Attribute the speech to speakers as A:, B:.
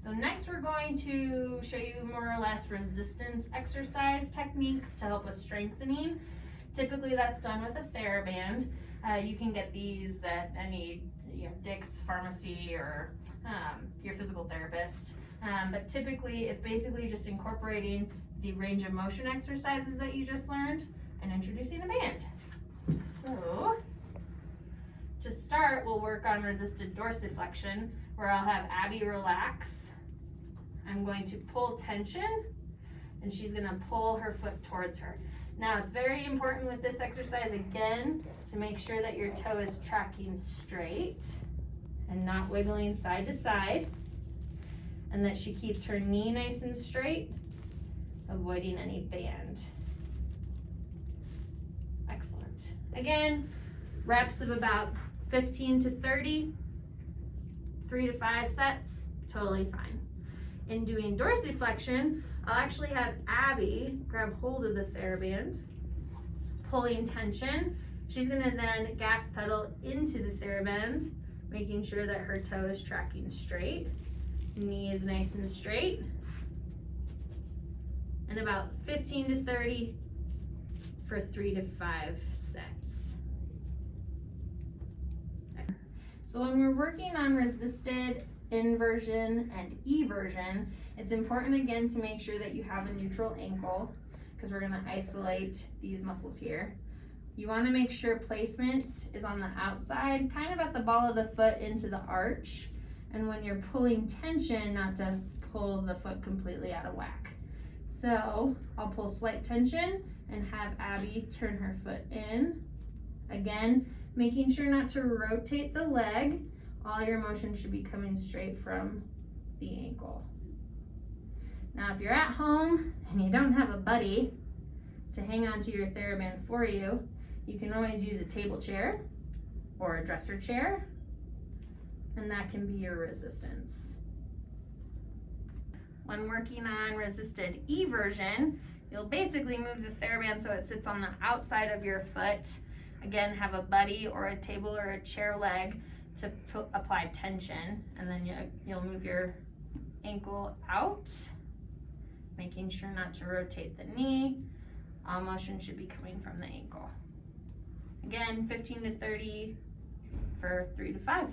A: So next we're going to show you more or less resistance exercise techniques to help with strengthening. Typically that's done with a TheraBand. You can get these at any Dick's Pharmacy or your physical therapist. But typically it's basically just incorporating the range of motion exercises that you just learned and introducing a band. So to start, we'll work on resisted dorsiflexion, where I'll have Abby relax. I'm going to pull tension, and she's gonna pull her foot towards her. Now, it's very important with this exercise, again, to make sure that your toe is tracking straight and not wiggling side to side, and that she keeps her knee nice and straight, avoiding any band. Excellent. Again, reps of about 15 to 30, 3 to 5 sets, totally fine. In doing dorsiflexion, I'll actually have Abby grab hold of the TheraBand, pulling tension. She's gonna then gas pedal into the TheraBand, making sure that her toe is tracking straight, knee is nice and straight, and about 15 to 30 for 3 to 5 sets. So when we're working on resisted inversion and eversion, it's important again to make sure that you have a neutral ankle, because we're going to isolate these muscles here. You want to make sure placement is on the outside, kind of at the ball of the foot into the arch, and when you're pulling tension, not to pull the foot completely out of whack. So I'll pull slight tension and have Abby turn her foot in. Again, making sure not to rotate the leg. All your motion should be coming straight from the ankle. Now, if you're at home and you don't have a buddy to hang on to your TheraBand for you, you can always use a table chair or a dresser chair, and that can be your resistance. When working on resisted eversion, you'll basically move the TheraBand so it sits on the outside of your foot. Again, have a buddy or a table or a chair leg to apply tension, and then you'll move your ankle out, making sure not to rotate the knee. All motion should be coming from the ankle. Again, 15 to 30 for 3 to 5.